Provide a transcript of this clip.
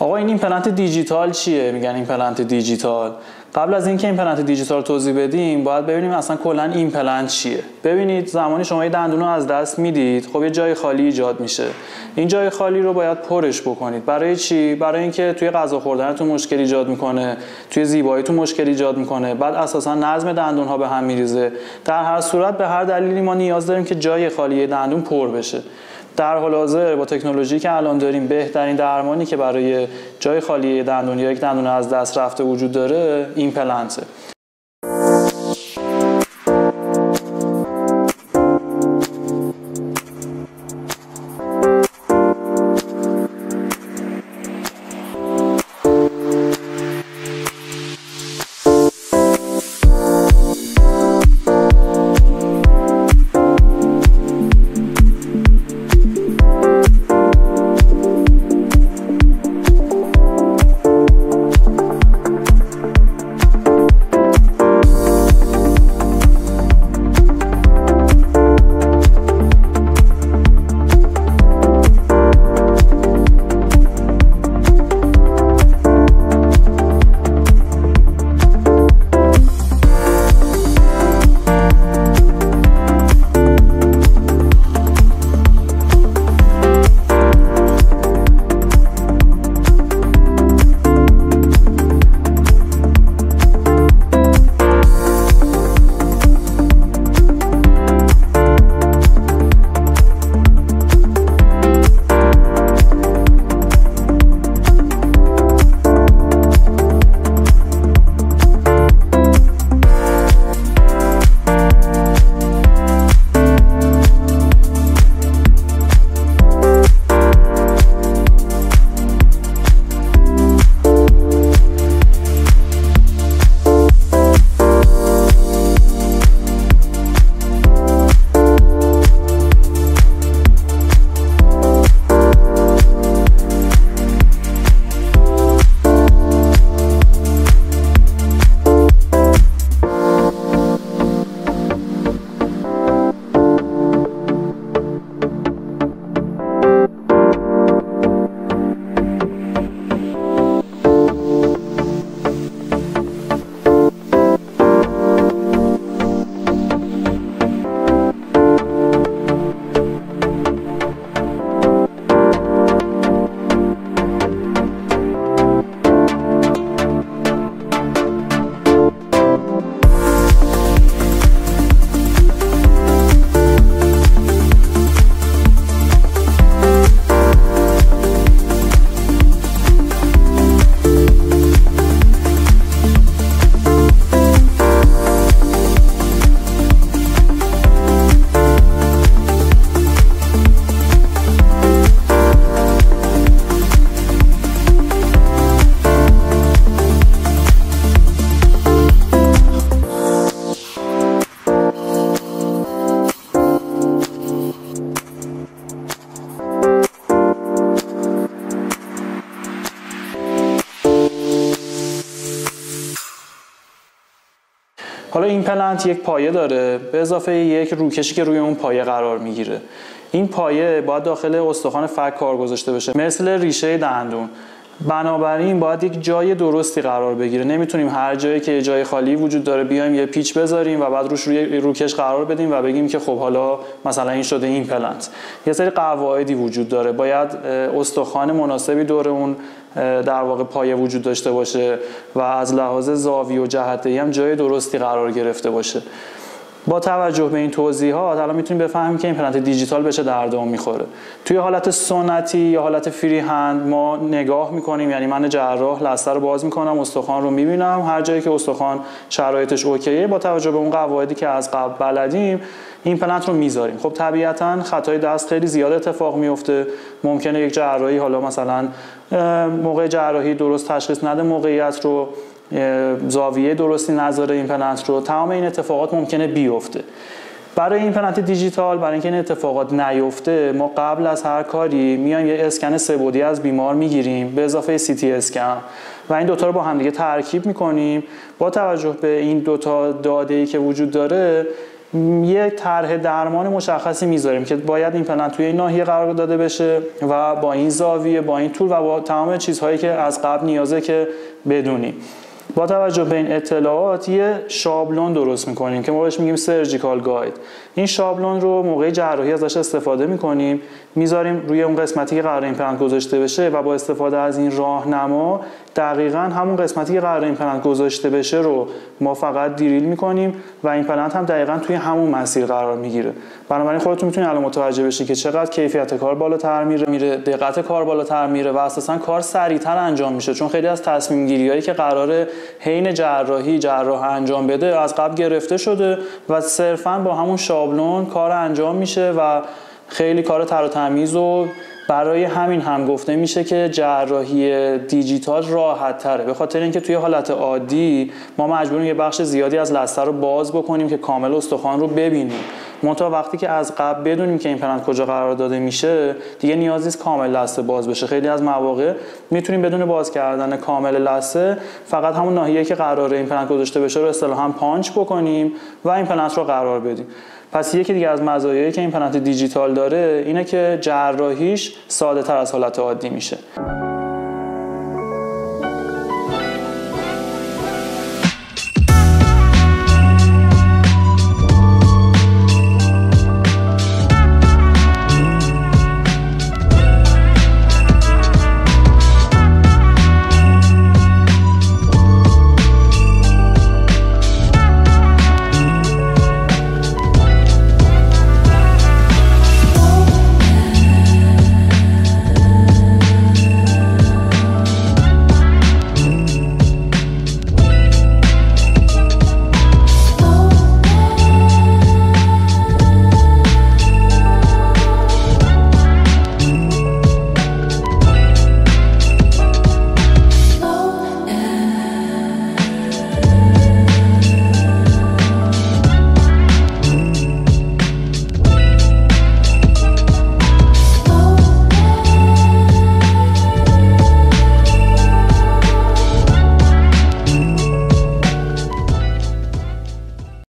آقا این ایمپلنت دیجیتال چیه؟ میگن ایمپلنت دیجیتال. قبل از اینکه ایمپلنت دیجیتال توضیح بدیم باید ببینیم اصلا کلا ایمپلنت چیه. ببینید زمانی شما یه دندون رو از دست میدید، خب یه جای خالی ایجاد میشه. این جای خالی رو باید پرش بکنید. برای چی؟ برای اینکه توی غذا خوردنتون مشکل ایجاد میکنه، توی زیباییتون مشکل ایجاد میکنه، بعد اساسا نظم دندون ها به هم میریزه. در هر صورت به هر دلیلی ما نیاز داریم که جای خالی دندون پر بشه. در حال حاضر با تکنولوژی که الان داریم بهترین درمانی که برای جای خالی دندون یا یک دندون از دست رفته وجود داره ایمپلنته. حالا ایمپلنت یک پایه داره به اضافه یک روکشی که روی اون پایه قرار میگیره. این پایه باید داخل استخوان فک کار گذاشته بشه مثل ریشه دندون. بنابراین باید یک جای درستی قرار بگیره. نمیتونیم هر جایی که جای خالی وجود داره بیایم یه پیچ بذاریم و بعد روش روی روکش قرار بدیم و بگیم که خب حالا مثلا این شده ایمپلنت. یه سری قواعدی وجود داره. باید استخوان مناسبی دور اون در واقع پایه وجود داشته باشه و از لحاظ زاویه و جهت‌دهی هم جای درستی قرار گرفته باشه. با توجه به این توضیحات الان میتونیم بفهمیم که ایمپلنت دیجیتال به چه دردام میخوره. توی حالت سنتی یا حالت فری هند ما نگاه میکنیم، یعنی من جراح لثه رو باز میکنم، استخوان رو میبینم، هر جایی که استخوان شرایطش اوکیه با توجه به اون قواعدی که از قبل بلدیم ایمپلنت رو میذاریم. خب طبیعتاً خطای دست خیلی زیاد اتفاق میفته. ممکنه یک جراحی حالا مثلا موقع جراحی درست تشخیص نده موقعیت رو، زاویه درستی نذاره ایمپلنت رو، تمام این اتفاقات ممکنه بیفته. برای ایمپلنت دیجیتال برای اینکه این اتفاقات نیفته ما قبل از هر کاری میایم یه اسکن سه‌بعدی از بیمار میگیریم به اضافه سی تی اسکن و این دوتا رو با هم دیگه ترکیب میکنیم. با توجه به این دوتا داده‌ای که وجود داره یه طرح درمان مشخصی میذاریم که باید ایمپلنت توی این ناحیه قرار داده بشه و با این زاویه، با این طول و با تمام چیزهایی که از قبل نیازه که بدونیم. با توجه به این اطلاعات یه شابلون درست میکنیم که ما بهش میگیم سرجیکال گاید. این شابلون رو موقع جراحی ازش استفاده میکنیم، میذاریم روی اون قسمتی که قرار ایمپلنت گذاشته بشه و با استفاده از این راهنما دقیقاً همون قسمتی که قرار ایمپلنت گذاشته بشه رو ما فقط دریل میکنیم و ایمپلنت هم دقیقاً توی همون مسیر قرار میگیره. بنابراین خودتون میتونید الان متوجه بشید که چقدر کیفیت کار بالاتر میره، دقت کار بالاتر میره و اساساً کار سریعتر انجام میشه، چون خیلی از تصمیم گیری‌هایی که قراره حین جراحی جراح انجام بده از قبل گرفته شده و صرفاً با همون شابلون کار انجام میشه و خیلی کار تر و تمیز و برای همین هم گفته میشه که جراحی دیجیتال راحت تره، به خاطر اینکه توی حالت عادی ما مجبوریم یه بخش زیادی از لثه رو باز بکنیم که کامل استخوان رو ببینیم. منتها وقتی که از قبل بدونیم که ایمپلنت کجا قرار داده میشه دیگه نیاز نیست کامل لثه باز بشه. خیلی از مواقع میتونیم بدون باز کردن کامل لثه فقط همون ناحیه‌ای که قراره ایمپلنت گذاشته بشه رو اصطلاحاً پانچ بکنیم و ایمپلنت رو قرار بدیم. پس یکی دیگه از مزایایی که ایمپلنت دیجیتال داره اینه که جراحیش ساده‌تر از حالت عادی میشه.